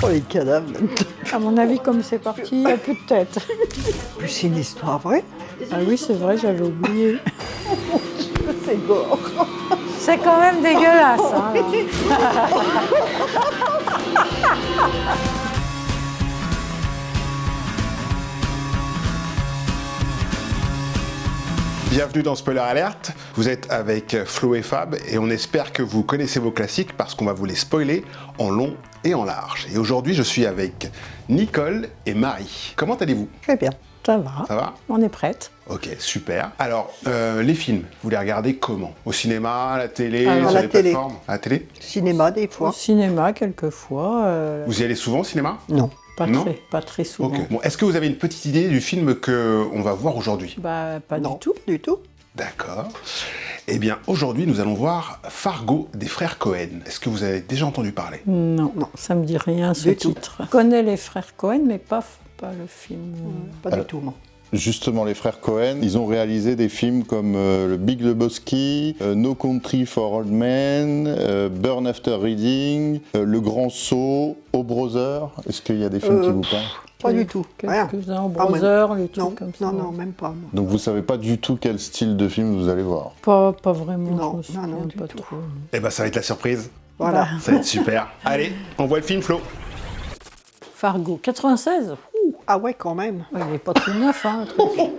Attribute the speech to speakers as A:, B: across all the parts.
A: Oh, les cadavres là-dedans.
B: À mon avis, comme c'est parti, il n'y a plus de tête.
A: Puis c'est une histoire vraie.
B: Ah oui, c'est vrai, j'avais oublié.
A: C'est gore.
B: C'est quand même dégueulasse, hein, là.
C: Bienvenue dans Spoiler Alert, vous êtes avec Flo et Fab et on espère que vous connaissez vos classiques parce qu'on va vous les spoiler en long et en large. Et aujourd'hui je suis avec Nicole et Marie. Comment allez-vous?
A: Très bien.
B: Ça va.
C: Ça va?
B: On est prête.
C: Ok, super. Alors, les films, vous les regardez comment? Au cinéma, à la télé,
A: À
C: sur
A: la
C: les
A: télé.
C: plateformes? À la télé?
A: Cinéma, des
B: Au
A: fois.
B: cinéma, quelquefois.
C: Vous y allez souvent au cinéma?
A: Non.
C: Non.
B: Pas très souvent.
C: Ok. Bon, est-ce que vous avez une petite idée du film qu'on va voir aujourd'hui?
B: Bah, pas
A: Non,
B: du tout.
A: du tout.
C: D'accord. Eh bien, aujourd'hui, nous allons voir Fargo des frères Cohen. Est-ce que vous avez déjà entendu parler?
B: Non,
A: Non.
B: ça me dit rien, ce
A: Du tout.
B: titre. Je connais les frères Cohen, mais pas le film.
A: Pas du tout, moi.
D: Justement, les frères Cohen, ils ont réalisé des films comme Le Big Lebowski, No Country for Old Men, Burn After Reading, Le Grand Saut, O Brother. Est-ce qu'il y a des films qui vous parlent?
A: Pas du tout. Rien.
B: Quelques-uns,
A: Ah,
B: Brother, les trucs
A: Non,
B: comme ça.
A: non, non, même pas. Moi.
D: Donc vous savez pas du tout quel style de film vous allez voir.
B: Pas vraiment,
A: Non,
B: je me souviens
A: non, du
B: pas
A: tout.
B: trop.
C: Eh ben, ça va être la surprise.
A: Voilà.
C: Ça va être super. Allez, on voit le film, Flo.
B: Fargo, 96.
A: Ah ouais, quand même.
B: Ouais, il n'est pas tout neuf, hein, le truc.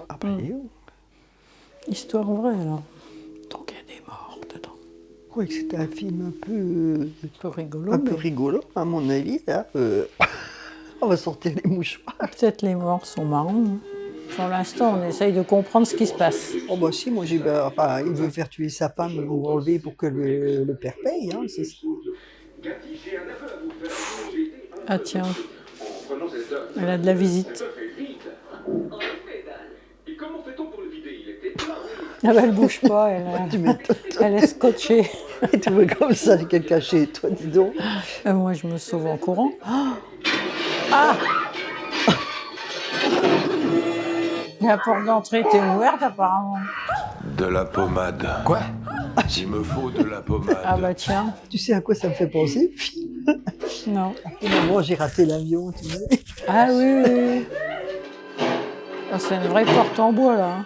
A: Après,
B: Histoire vraie, alors. Donc il y a des morts dedans.
A: je croyais que c'était un film
B: Un peu rigolo,
A: un peu
B: mais
A: rigolo, à mon avis. Là, on va sortir les mouchoirs.
B: peut-être les morts sont marrants. Hein. Pour l'instant, on essaye de comprendre ce qui se passe.
A: Oh bah si, moi j'ai... enfin, il veut faire tuer sa femme ou enlever pour que le père paye, hein, c'est ça.
B: Ah tiens, elle a de la visite. Ah bah, elle bouge pas,
A: Tu m'étonnes.
B: elle est scotchée.
A: Et tu veux comme ça, quelqu'un chez toi, dis donc.
B: Moi, je me sauve en courant. Ah! La porte d'entrée était ouverte, apparemment.
E: De la pommade. Quoi? Il me faut de la pommade.
B: Ah bah tiens,
A: Tu sais à quoi ça me fait penser?
B: non.
A: Moi j'ai raté l'avion, tu sais.
B: Ah oui, oui, oui. Ah, c'est une vraie porte en bois, là. hein.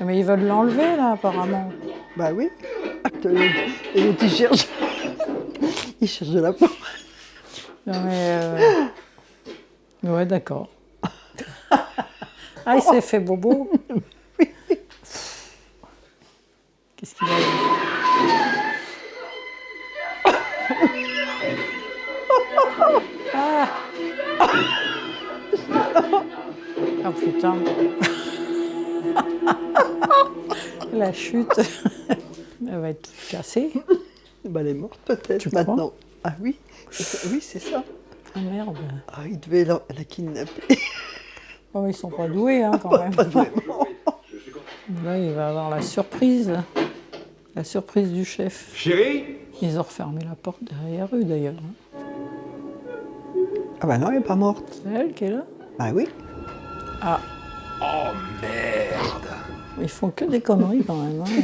B: Mais ils veulent l'enlever, là, apparemment.
A: Bah oui. Et l'autre il cherche. Il cherche de la peau.
B: Non, mais... Ouais, d'accord. Ah, il s'est fait bobo. Qu'est-ce qu'il a eu? Ah! Oh putain. La chute. Elle va être toute cassée.
A: Bah elle est morte peut-être
B: Tu crois?
A: maintenant. Ah oui. Oui, c'est ça.
B: Ah merde.
A: Ah, il devait la kidnapper.
B: Oh, ils sont pas doués, hein, quand même.
A: Pas vraiment.
B: Là, il va avoir la surprise. La surprise du chef.
E: Chérie?
B: Ils ont refermé la porte derrière eux, d'ailleurs. hein.
A: Ah bah non, elle est pas morte.
B: C'est elle qui est là?
A: Bah oui.
B: Ah,
E: Oh merde!
B: ils font que des conneries, quand même. hein.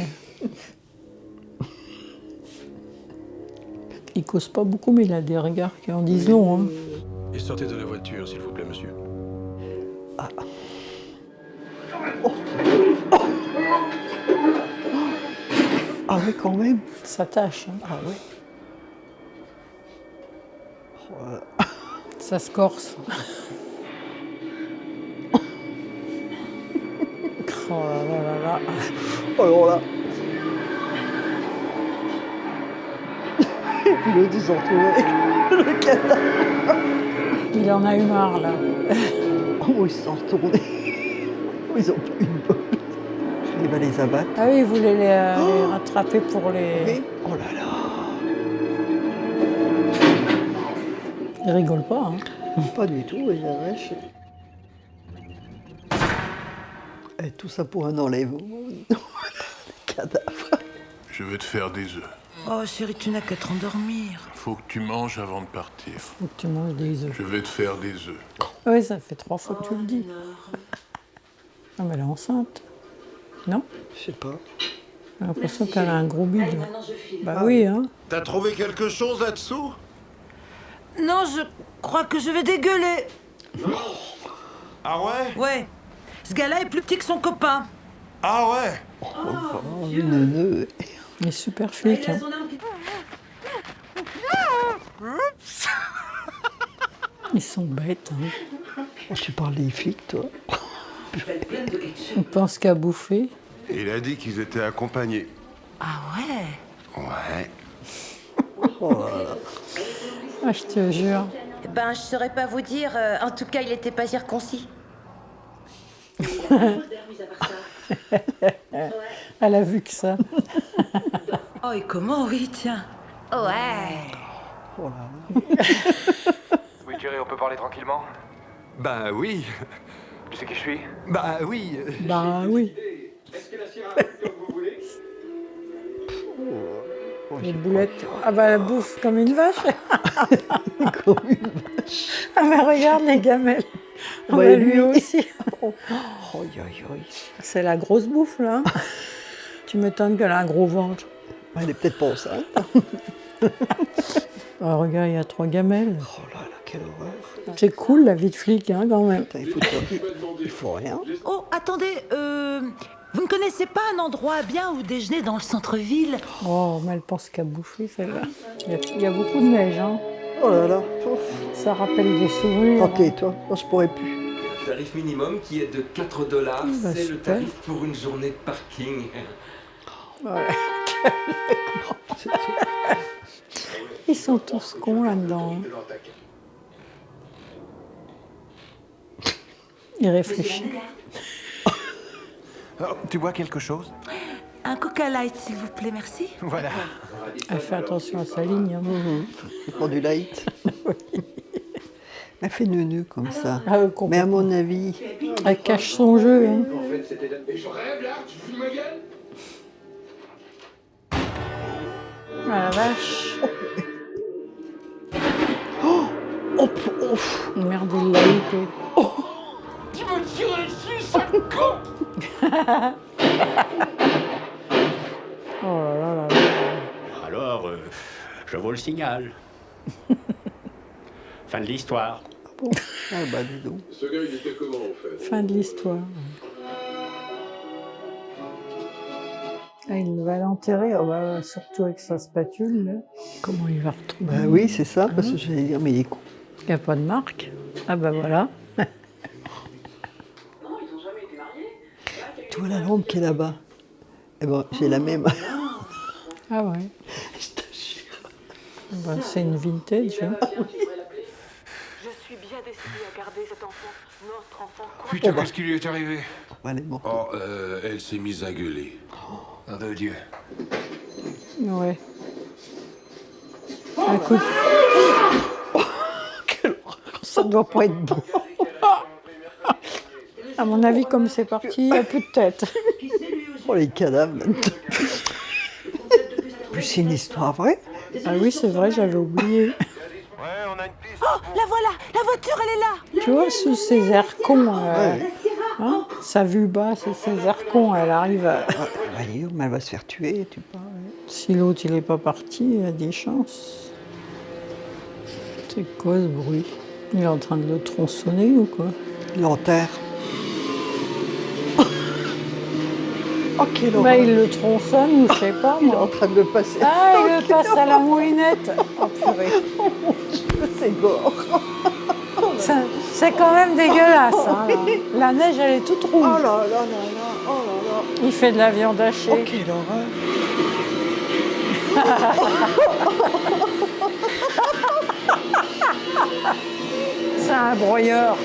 B: Il cause pas beaucoup, mais il a des regards qui en disent long. hein.
E: Et sortez de la voiture, s'il vous plaît, monsieur.
A: Ah oui, quand même.
B: Ça tâche. hein.
A: Ah oui.
B: Ça se corse. Oh là là là là.
A: Alors là. Et puis l'autre, ils sont retrouvés avec le cadavre.
B: Il en a eu marre, là.
A: Oh, ils se sont retournés. Ils ont pris une balle. Il va les abattre.
B: Ah oui, il voulait les rattraper pour les...
A: Mais, oh là là.
B: Ils rigolent pas, hein.
A: Pas du tout, ils arrêchent. Et tout ça pour un enlèvement. Le cadavre.
E: Je vais te faire des œufs.
F: Oh chérie, tu n'as qu'à te rendormir.
E: Faut que tu manges avant de partir.
B: Faut que tu manges des œufs.
E: Je vais te faire des œufs.
B: Oui, ça fait 3 fois que tu le dis. Ah, mais elle est enceinte. Non?
A: Je sais pas.
B: J'ai l'impression qu'elle a un gros bide. Bah oui, hein.
E: T'as trouvé quelque chose là-dessous?
F: Non, je crois que je vais dégueuler.
E: Ah ouais?
F: Ouais. Ce gars-là est plus petit que son copain.
E: Ah ouais?
A: Oh, le neuneu.
B: Il est super flic. Hein. Ils sont bêtes. Hein.
A: Oh, tu parles des flics, toi.
B: Ils pensent qu'à bouffer.
E: Il a dit qu'ils étaient accompagnés.
F: Ah ouais?
E: Ouais.
B: Ah, je te jure.
G: Ben, je saurais pas vous dire. En tout cas, il était pas circoncis.
B: Elle a vu que ça.
F: Oh, et comment, oui, tiens.
G: Ouais.
H: Oui, Jerry, on peut parler tranquillement?
I: Bah oui.
H: Tu sais qui je suis?
I: Bah oui.
B: Bah oui. Les boulettes. Ah bah elle bouffe comme une vache.
A: Comme une vache.
B: Ah mais regarde les gamelles. Ah
A: Ouais,
B: bah, lui aussi.
A: Oh, aïe, aïe.
B: C'est la grosse bouffe là. Tu m'étonnes qu'elle a un gros ventre.
A: Elle est peut-être pas ça.
B: Ah, regarde, il y a 3 gamelles.
A: Oh là là, quelle horreur.
B: C'est cool la vie de flic hein, quand même.
A: Putain, il faut rien.
F: Oh, attendez, vous ne connaissez pas un endroit bien où déjeuner dans le centre-ville?
B: Oh, mais elle pense qu'à bouffer celle-là. Il y a beaucoup de neige. Hein.
A: Oh là là.
B: Ça rappelle des souvenirs.
A: Ok, toi, moi je pourrais plus.
I: Le tarif minimum qui est de 4 $,
B: Bah,
I: c'est le
B: super.
I: tarif pour une journée de parking.
B: Ouais. Ils sont tous cons là-dedans. Ils réfléchissent.
H: Oh, tu bois quelque chose?
F: Un Coca Light, s'il vous plaît, merci.
H: Voilà.
B: Elle fait attention à sa ligne. Hein.
A: Il prend du light. Elle fait neuneu comme ça.
B: Ah,
A: Mais à mon avis,
B: elle cache son jeu. Hein. Ah la vache.
A: oh, oh,
B: Merde, il l'a loupé.
E: Tu me tirer dessus, sale con!
B: Oh là là là là.
J: Alors, je vaux le signal. Fin de l'histoire.
A: ah bah dis donc.
E: Ce gars, il était comment, en fait?
B: Fin de l'histoire. Ah, il va l'enterrer, oh bah, surtout avec sa spatule. Là. Comment il va retrouver?
A: Bah oui, c'est ça, parce que j'allais dire, mais il est con.
B: Il n'y a pas de marque. Ah bah voilà.
A: Tu vois la lampe qui est là-bas? Eh ben, j'ai la même.
B: Ah ouais.
A: Je te jure.
B: Bah, c'est une vintage. Hein.
K: Je suis bien décidée à garder cet enfant, notre enfant.
E: Putain, qu'est-ce qui lui est arrivé?
A: Elle est morte.
E: Oh, elle s'est mise à gueuler.
H: Nom de Dieu.
B: Ouais. Un coup de... Ça doit pas être bon. À mon avis, comme c'est parti, il n'y a plus de tête.
A: Oh, les cadavres là-dedans. Plus c'est une histoire vraie.
B: Ah oui, c'est vrai, j'avais oublié.
E: Ouais, on a une piste.
F: Oh, la voilà, la voiture, elle est là.
B: Tu vois, sous ces airs cons, hein, sa vue basse et ses airs cons, elle arrive à...
A: Bah, dis donc, mais elle va se faire tuer, tu parles.
B: Si l'autre, il n'est pas parti, il a des chances. C'est quoi ce bruit? Il est en train de le tronçonner ou quoi?
A: Il l'enterre. Oh, quelle
B: Bah,
A: horreur.
B: il le tronçonne ou je sais pas,
A: Il est
B: moi.
A: en train de le passer.
B: Ah, il le passe à la moulinette. Oh purée.
A: C'est gore.
B: C'est quand même dégueulasse. Hein, là. La neige, elle est toute
A: Oh
B: rouge.
A: là là là là, oh là là.
B: Il fait de la viande
A: Oh,
B: hachée.
A: quelle horreur.
B: C'est un broyeur.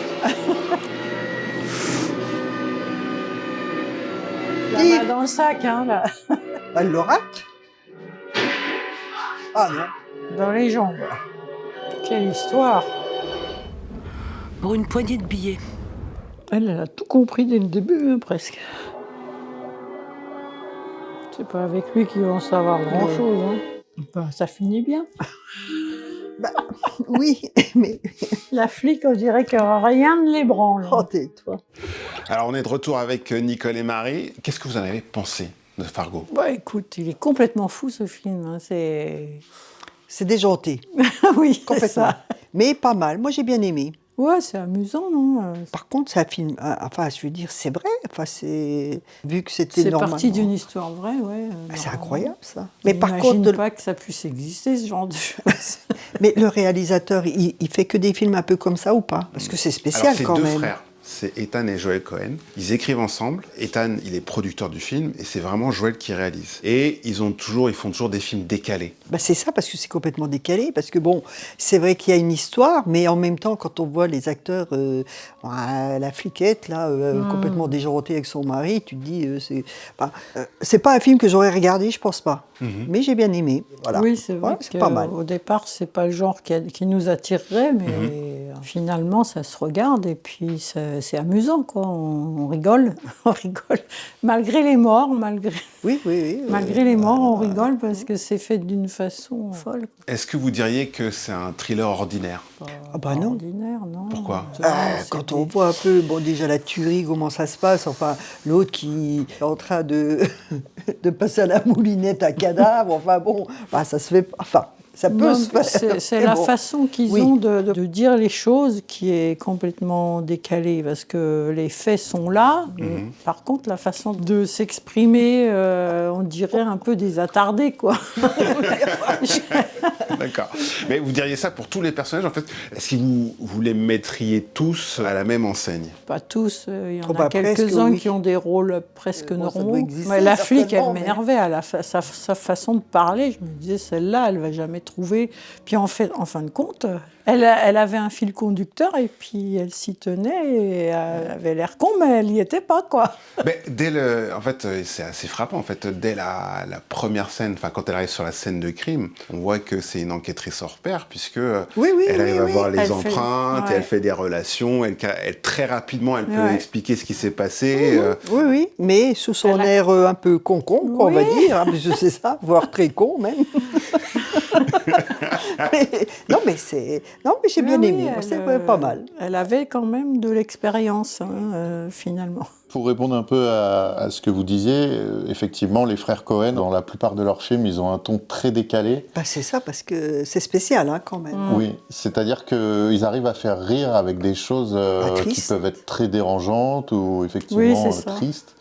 B: La main dans le sac, hein, là.
A: Elle le rate? Ah non.
B: Dans les jambes. Quelle histoire.
F: Pour une poignée de billets.
B: Elle a tout compris dès le début, hein, presque. C'est pas avec lui qu'ils vont savoir grand-chose. Hein. Bah, ça finit bien.
A: Bah, oui, mais...
B: La flic, on dirait que rien ne l'ébranle.
A: Oh, tais-toi.
C: Alors, on est de retour avec Nicole et Marie. Qu'est-ce que vous en avez pensé de Fargo?
B: Bah écoute, il est complètement fou ce film. Hein. C'est
A: C'est déjanté.
B: oui, c'est
A: Complètement.
B: ça.
A: Mais pas mal, moi j'ai bien aimé.
B: Ouais, c'est amusant, non?
A: Par contre, c'est un film, enfin je veux dire, c'est vrai, enfin c'est... Vu que c'était
B: C'est
A: normalement...
B: parti d'une histoire vraie, ouais.
A: C'est incroyable ça.
B: Mais
A: Mais par contre...
B: j'imagine pas que ça puisse exister, ce genre de choses.
A: Mais le réalisateur, il fait que des films un peu comme ça ou pas? Parce que c'est spécial
C: Alors,
A: quand
C: c'est
A: même.
C: deux frères. C'est Ethan et Joel Cohen. Ils écrivent ensemble. Ethan, il est producteur du film et c'est vraiment Joel qui réalise. Et ils font toujours des films décalés.
A: Bah c'est ça, parce que c'est complètement décalé. Parce que bon, c'est vrai qu'il y a une histoire, mais en même temps, quand on voit les acteurs, la fliquette, là, complètement déjantée avec son mari, tu te dis, c'est pas un film que j'aurais regardé, je pense pas. Mais j'ai bien aimé. Voilà.
B: Oui, c'est vrai
A: c'est pas mal.
B: qu'au départ, c'est pas le genre qui nous attirerait, mais finalement, ça se regarde et puis c'est amusant, quoi. On rigole, on rigole. Malgré les morts, malgré les morts, on rigole parce que c'est fait d'une façon folle.
C: Est-ce que vous diriez que c'est un thriller ordinaire?
A: Ah bah non.
B: Ordinaire, non.
C: Pourquoi?
A: Quand on voit un peu, bon déjà la tuerie, comment ça se passe, enfin l'autre qui est en train de passer à la moulinette à cadavre, enfin bon, bah, ça se fait, enfin ça peut se faire.
B: C'est la façon qu'ils ont de dire les choses qui est complètement décalée, parce que les faits sont là, mais par contre la façon de s'exprimer, on dirait un peu des attardés, quoi.
C: D'accord. Mais vous diriez ça pour tous les personnages, en fait? Est-ce que vous les mettriez tous à la même enseigne?
B: Pas tous, il y en
A: bah,
B: a quelques-uns
A: presque,
B: qui ont des rôles presque
A: Bon, ça
B: normaux.
A: doit exister,
B: Mais la flic, elle
A: certainement,
B: m'énervait à sa façon de parler. Je me disais, celle-là, elle va jamais trouver. Puis en fin de compte, elle avait un fil conducteur et puis elle s'y tenait et elle avait l'air con, mais elle y était pas, quoi.
C: Mais en fait, c'est assez frappant. En fait, dès la première scène, enfin quand elle arrive sur la scène de crime, on voit que c'est une enquêtrice hors pair puisque elle arrive à voir les empreintes, elle fait des relations, elle très rapidement, elle peut expliquer ce qui s'est passé.
A: Oui, mais sous son air un peu con-con, quoi, on va dire, hein, parce que c'est ça, voire très con même. Non, mais j'ai bien aimé, c'est pas mal.
B: Elle avait quand même de l'expérience, finalement.
D: Pour répondre un peu à ce que vous disiez, effectivement, les frères Cohen, dans la plupart de leurs films, ils ont un ton très décalé.
A: Bah, c'est ça, parce que c'est spécial, hein, quand même.
D: Oui, c'est-à-dire qu'ils arrivent à faire rire avec des choses qui peuvent être très dérangeantes ou effectivement tristes.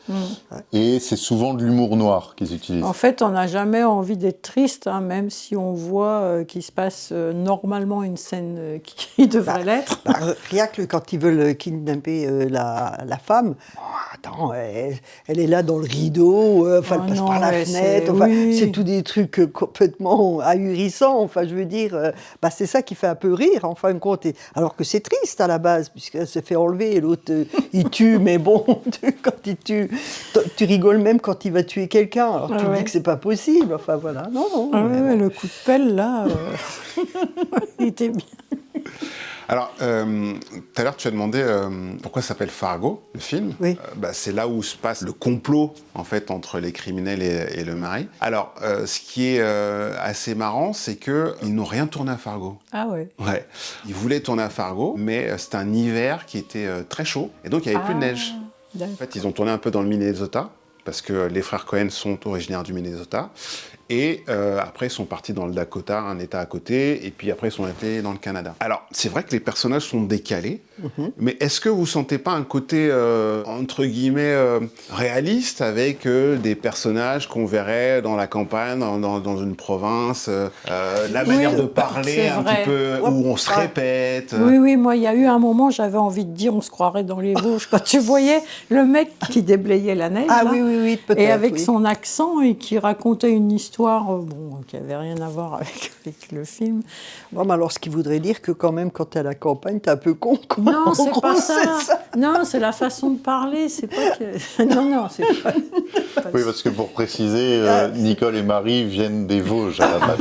D: Et c'est souvent de l'humour noir qu'ils utilisent.
B: En fait, on n'a jamais envie d'être triste, hein, même si on voit qu'il se passe normalement une scène qui devrait l'être.
A: Rien que quand ils veulent kidnapper la femme, attends, elle est là dans le rideau, elle passe par la fenêtre, c'est tout des trucs complètement ahurissants, enfin je veux dire, c'est ça qui fait un peu rire en fin de compte, alors que c'est triste à la base, puisqu'elle se fait enlever et l'autre il tue, mais bon, quand il tue, tu rigoles même quand il va tuer quelqu'un, alors tu dis que c'est pas possible, enfin voilà, non.
B: Le coup de pelle là, il était bien.
C: Alors, tout à l'heure, tu as demandé pourquoi ça s'appelle Fargo, le film.
A: Oui.
C: C'est là où se passe le complot, en fait, entre les criminels et le mari. Alors, ce qui est assez marrant, c'est qu'ils n'ont rien tourné à Fargo.
B: Ah ouais.
C: Ouais. Ils voulaient tourner à Fargo, mais c'était un hiver qui était très chaud, et donc il n'y avait plus de neige.
B: D'accord.
C: En fait, ils ont tourné un peu dans le Minnesota, parce que les frères Cohen sont originaires du Minnesota. Et après, ils sont partis dans le Dakota, un état à côté, et puis après, ils sont allés dans le Canada. Alors, c'est vrai que les personnages sont décalés, mais est-ce que vous sentez pas un côté, entre guillemets, réaliste, avec des personnages qu'on verrait dans la campagne, dans une province, la manière de parler un petit peu, où on se répète
B: Oui, moi, il y a eu un moment, j'avais envie de dire, on se croirait dans les Vosges, quand tu voyais le mec qui déblayait la neige, là,
A: oui, peut-être,
B: et avec son accent, et qui racontait une histoire qui n'avait rien à voir avec le film.
A: Bon, mais alors, ce qui voudrait dire que quand même, quand t'es à la campagne, t'es un peu con, quoi.
B: Non, c'est pas ça. Non, c'est la façon de parler, c'est pas que... Non, c'est pas...
D: Oui, parce que pour préciser, Nicole et Marie viennent des Vosges à la base.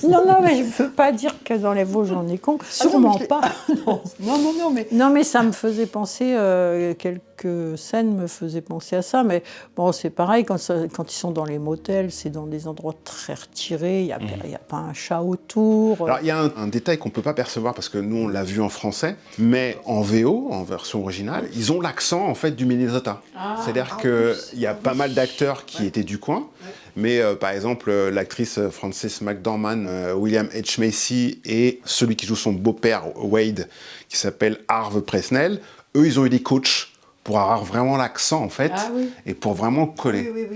B: Non, mais je ne veux pas dire que dans les Vosges, on est con. Sûrement pas. Non, mais ça me faisait penser, quelques scènes me faisaient penser à ça, mais bon, c'est pareil, quand ils sont dans les motels, c'est dans des endroits très retirés, il n'y a pas un chat autour.
C: Alors, il y a un détail qu'on ne peut pas percevoir, parce que nous, on l'a vu en français, mais en VO, en version originale, ils ont l'accent, en fait, du Minnesota. C'est-à-dire qu'il y a pas mal d'acteurs qui étaient du coin, Mais par exemple, l'actrice Frances McDormand, William H. Macy et celui qui joue son beau-père, Wade, qui s'appelle Harve Presnell, eux, ils ont eu des coachs pour avoir vraiment l'accent, en fait, et pour vraiment coller.
A: Oui.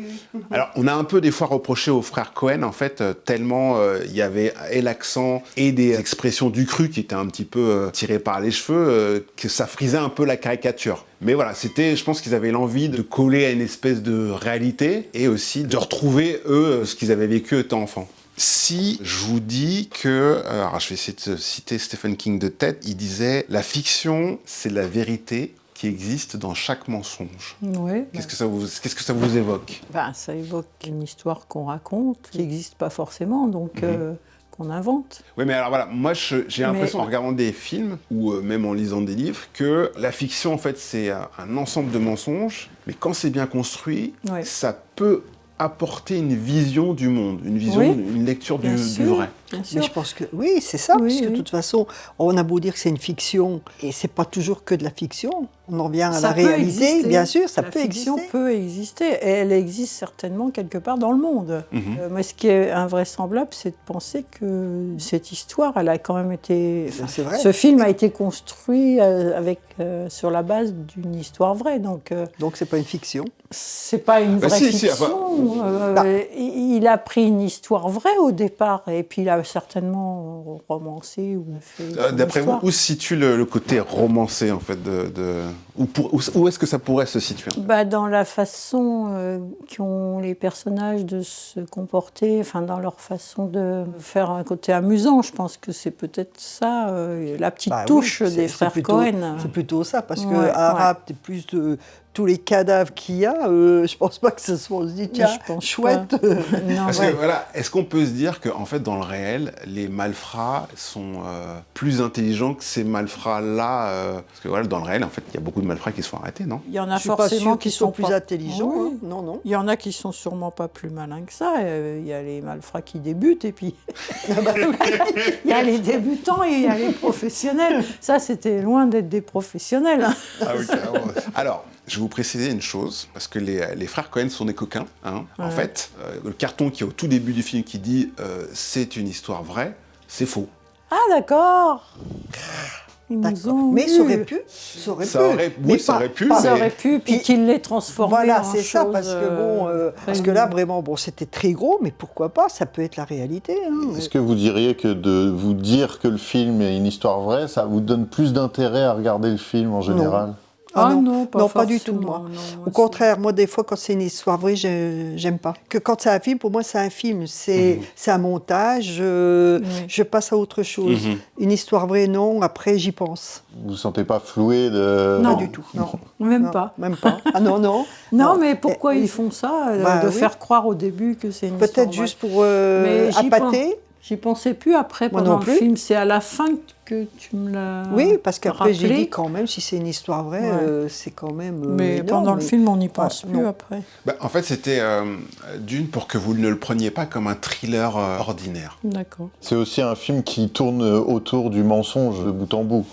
C: Alors, on a un peu des fois reproché aux frères Cohen, en fait, tellement il y avait et l'accent et des expressions du cru qui étaient un petit peu tirées par les cheveux, que ça frisait un peu la caricature. Mais voilà, je pense qu'ils avaient l'envie de coller à une espèce de réalité et aussi de retrouver, eux, ce qu'ils avaient vécu étant enfants. Si je vous dis que, alors je vais essayer de citer Stephen King de tête, il disait « La fiction, c'est la vérité qui existe dans chaque mensonge ».
B: Oui.
C: Qu'est-ce que ça vous évoque ?
B: Ça évoque une histoire qu'on raconte, qui n'existe pas forcément, donc qu'on invente.
C: Oui, mais alors voilà, moi j'ai l'impression en regardant des films, ou même en lisant des livres, que la fiction, en fait, c'est un ensemble de mensonges, mais quand c'est bien construit, ça peut apporter une vision du monde, une vision, une lecture du vrai.
A: Mais je pense que oui, c'est ça, parce que de toute façon, on a beau dire que c'est une fiction, et c'est pas toujours que de la fiction. On en revient à la réalité, bien sûr, ça peut exister.
B: La fiction peut exister, et elle existe certainement quelque part dans le monde. Mais ce qui est invraisemblable, c'est de penser que cette histoire, elle a quand même été...
A: C'est vrai.
B: Ce film a été construit sur la base d'une histoire vraie, donc
A: c'est pas une fiction.
B: C'est pas une vraie fiction. Il a pris une histoire vraie au départ, et puis il a certainement romancé ou fait.
C: D'après vous, où se situe le côté romancé, en fait, où est-ce que ça pourrait se situer ?
B: Dans la façon qu'ont les personnages de se comporter, dans leur façon de faire un côté amusant. Je pense que c'est peut-être ça, la petite touche des frères Cohen.
A: C'est plutôt ça, parce que Arabe, c'est plus de tous les cadavres qu'il y a, je pense pas que ce soit, on se dit, tiens, chouette.
C: Parce que voilà, est-ce qu'on peut se dire qu'en fait, dans le réel, les malfrats sont plus intelligents que ces malfrats-là parce que voilà, dans le réel, en fait, il y a beaucoup de malfrats qui sont arrêtés, non ?
B: Il y en a forcément qui sont
A: plus intelligents.
B: Oui.
A: Hein. Non.
B: Il y en a qui sont sûrement pas plus malins que ça. Il y a les malfrats qui débutent, et puis il y a les débutants et il y a les professionnels. Ça, c'était loin d'être des professionnels.
C: Ah oui, carrément. Alors, je vais vous préciser une chose, parce que les frères Cohen sont des coquins. En fait, le carton qui est au tout début du film qui dit c'est une histoire vraie, c'est faux.
B: Ah d'accord.
A: Mais ça aurait pu. Ça aurait pu,
B: puis qu'il l'ait transformé
A: voilà,
B: en
A: c'est ça, parce que parce que là, vraiment, c'était très gros, mais pourquoi pas, ça peut être la réalité.
D: Est-ce que vous diriez que de vous dire que le film est une histoire vraie, ça vous donne plus d'intérêt à regarder le film en général ?
A: Non, pas du tout, moi. Au contraire, moi, des fois, quand c'est une histoire vraie, j'aime pas. Que quand c'est un film, pour moi, c'est un film. C'est un montage, je passe à autre chose. Une histoire vraie, non, après, j'y pense.
D: Vous ne sentez pas floué de...
A: Non, du tout, non.
B: Même pas.
A: Ah non.
B: Non, mais pourquoi ils font ça faire croire au début que c'est une histoire
A: peut-être juste pour appâter.
B: J'y pensais plus après pendant le film. C'est à la fin que tu me l'as
A: Oui, parce qu'après,
B: rappelé.
A: j'ai dit quand même, si c'est une histoire vraie, c'est quand même
B: mais
A: énorme,
B: pendant le film, on n'y pense plus après.
C: En fait, c'était d'une pour que vous ne le preniez pas comme un thriller ordinaire.
B: D'accord.
D: C'est aussi un film qui tourne autour du mensonge de bout en bout,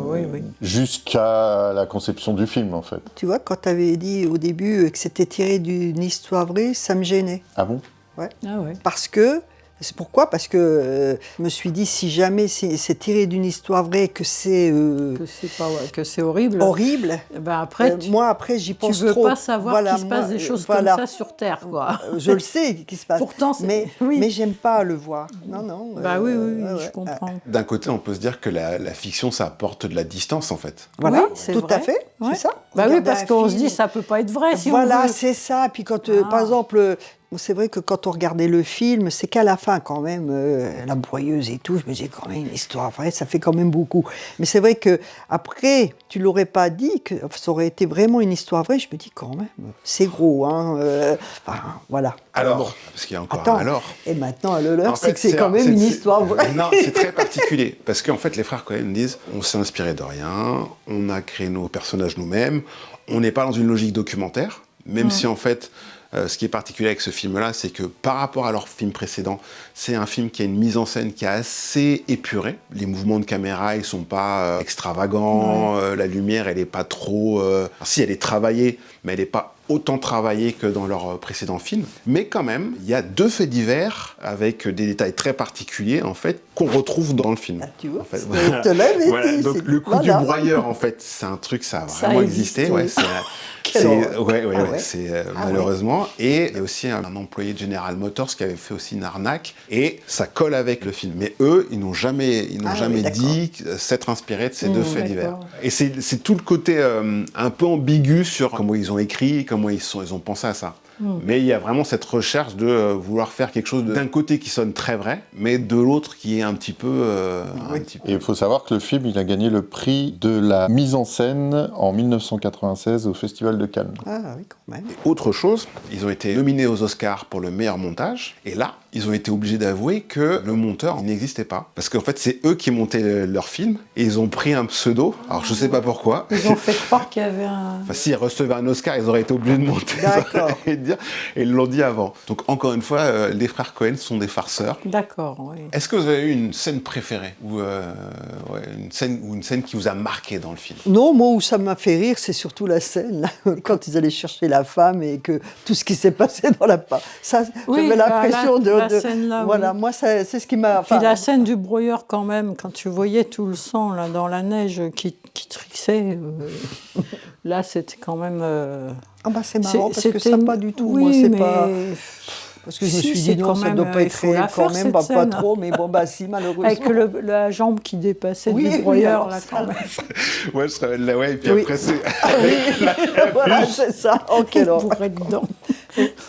B: oui.
D: Jusqu'à la conception du film, en fait.
A: Tu vois, quand tu avais dit au début que c'était tiré d'une histoire vraie, ça me gênait.
D: Ah bon ?
A: Ouais.
B: Ah ouais.
A: Parce que... C'est pourquoi ? Parce que je me suis dit, si jamais c'est tiré d'une histoire vraie, que c'est...
B: que c'est horrible.
A: Horrible.
B: Après,
A: moi, après, j'y pense trop.
B: Tu veux pas savoir qu'il se passe des choses comme ça sur Terre, quoi.
A: Je le sais qu'il se passe.
B: Pourtant,
A: mais j'aime pas le voir. Non.
B: Oui, je comprends.
C: D'un côté, on peut se dire que la fiction, ça apporte de la distance, en fait.
A: Voilà,
B: c'est
A: tout
B: vrai.
A: à fait, c'est ça.
B: Oui, parce qu'on se dit, ça peut pas être vrai, si
A: voilà,
B: on veut.
A: c'est ça. Puis quand, par exemple... C'est vrai que quand on regardait le film, c'est qu'à la fin quand même, la broyeuse et tout, je me disais quand même une histoire vraie, ça fait quand même beaucoup. Mais c'est vrai que après, tu l'aurais pas dit que ça aurait été vraiment une histoire vraie. Je me dis quand même, c'est gros, voilà.
C: Alors, parce qu'il y a encore un alors.
A: Et maintenant, alors, c'est que c'est quand même une histoire vraie.
C: Non, c'est très particulier parce qu'en fait, les frères Cohen disent, on s'est inspiré de rien, on a créé nos personnages nous-mêmes, on n'est pas dans une logique documentaire, même si en fait. Ce qui est particulier avec ce film-là, c'est que par rapport à leur film précédent, c'est un film qui a une mise en scène qui est assez épurée. Les mouvements de caméra, ils sont pas extravagants. La lumière, elle est pas trop... si, elle est travaillée, mais elle est pas autant travaillé que dans leurs précédents films, mais quand même, il y a 2 faits divers avec des détails très particuliers, en fait, qu'on retrouve dans le film.
A: Ah, tu vois,
C: en fait.
A: voilà.
C: Donc le coup du broyeur, en fait, c'est un truc, ça a vraiment existé. Ouais, malheureusement. Et il y a aussi un employé de General Motors qui avait fait aussi une arnaque, et ça colle avec le film. Mais eux, ils n'ont jamais dit s'être inspirés de ces 2 faits divers. Et c'est tout le côté un peu ambigu sur comment ils ont écrit, comment ils ont pensé à ça. Mais il y a vraiment cette recherche de vouloir faire quelque chose d'un côté qui sonne très vrai, mais de l'autre qui est un petit peu...
D: Et il faut savoir que le film, il a gagné le prix de la mise en scène en 1996 au Festival de Cannes.
C: Ah oui, quand même. Et autre chose, ils ont été nominés aux Oscars pour le meilleur montage, et là, ils ont été obligés d'avouer que le monteur n'existait pas. Parce qu'en fait, c'est eux qui montaient leur film, et ils ont pris un pseudo, alors je sais pas pourquoi.
B: Ils ont fait croire qu'il y avait un...
C: Enfin, s'ils recevaient un Oscar, ils auraient été obligés de monter et ils l'ont dit avant. Donc encore une fois, les frères Cohen sont des farceurs.
B: D'accord, oui.
C: Est-ce que vous avez eu une scène préférée ou une scène qui vous a marqué dans le film?
A: Non, moi où ça m'a fait rire, c'est surtout la scène là, quand ils allaient chercher la femme et que tout ce qui s'est passé dans la... Ça, j'avais l'impression de...
B: Scène là,
A: voilà, moi c'est ce qui m'a...
B: Puis la scène du broyeur quand même, quand tu voyais tout le sang là dans la neige qui trixait, là c'était quand même...
A: Ah bah c'est marrant parce que ça pas du tout,
B: oui,
A: moi c'est
B: mais...
A: pas... Parce que je me suis dit non, ça ne doit pas être réel quand même, pas trop, mais bon bah si malheureusement.
B: Avec la jambe qui dépassait du broyeur là quand même.
C: Ouais, je serais là, ouais, et puis après c'est...
A: Voilà, c'est ça, ok alors.
B: Dedans.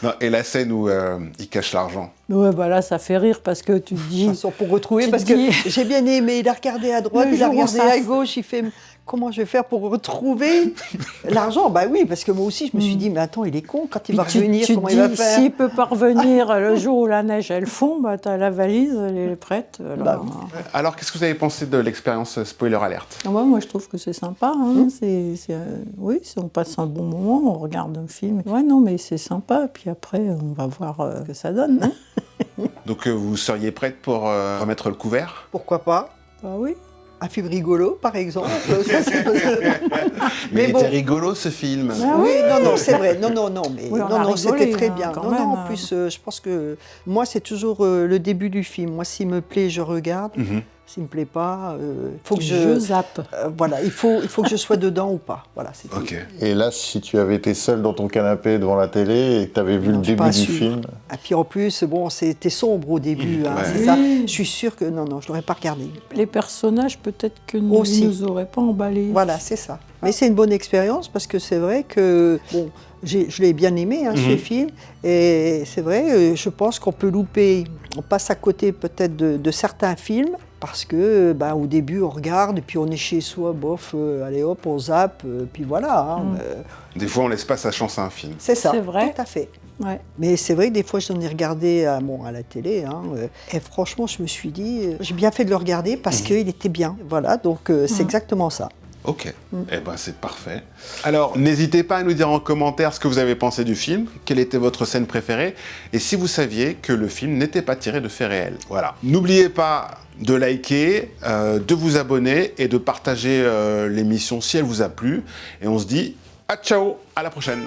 C: Non, et la scène où il cache l'argent.
B: Ouais, bah là, ça fait rire parce que tu te dis...
A: Pour retrouver, parce que j'ai bien aimé, il a regardé à droite, il a regardé à gauche, il fait... Comment je vais faire pour retrouver l'argent? Bah oui, parce que moi aussi, je me suis dit, mais attends, il est con, quand il va revenir, comment il va faire?
B: S'il peut pas revenir le jour où la neige, elle fond, bah t'as la valise, elle est prête.
C: Alors, qu'est-ce que vous avez pensé de l'expérience Spoiler Alert?
B: Moi, je trouve que c'est sympa. Hein. Oui, on passe un bon moment, on regarde un film. Ouais, non, mais c'est sympa. Puis après, on va voir ce que ça donne. Hein.
C: Donc, vous seriez prête pour remettre le couvert?
A: Pourquoi pas?
B: Bah oui.
A: Un film rigolo, par exemple.
C: Mais il était rigolo, ce film.
A: Ah oui, non, c'est vrai. Non, mais
B: oui,
A: non, c'était très bien.
B: Non,
A: en plus, je pense que moi, c'est toujours le début du film. Moi, s'il me plaît, je regarde. S'il me plaît pas, faut que
B: je zappe.
A: Voilà, il faut que je sois dedans ou pas. Voilà, c'est tout.
D: Et là, si tu avais été seul dans ton canapé devant la télé et que tu avais vu le début du film.
A: Et puis en plus, bon, c'était sombre au début, c'est ça. Je suis sûre que non, je l'aurais pas regardé.
B: Les personnages, peut-être que nous auraient pas emballés.
A: Voilà, c'est ça. Mais c'est une bonne expérience parce que c'est vrai que bon. Je l'ai bien aimé, ce film, et c'est vrai, je pense qu'on peut louper, on passe à côté peut-être de certains films, parce que au début on regarde, et puis on est chez soi, bof, allez hop, on zappe, puis voilà.
C: Des fois on laisse pas sa chance à un film.
A: C'est ça,
B: c'est vrai.
A: Tout à fait.
B: Ouais.
A: Mais c'est vrai que des fois j'en ai regardé à la télé, et franchement je me suis dit, j'ai bien fait de le regarder parce qu'il était bien, voilà, donc c'est exactement ça.
C: Ok, eh ben c'est parfait. Alors, n'hésitez pas à nous dire en commentaire ce que vous avez pensé du film, quelle était votre scène préférée, et si vous saviez que le film n'était pas tiré de faits réels. Voilà. N'oubliez pas de liker, de vous abonner et de partager l'émission si elle vous a plu. Et on se dit à ciao, à la prochaine.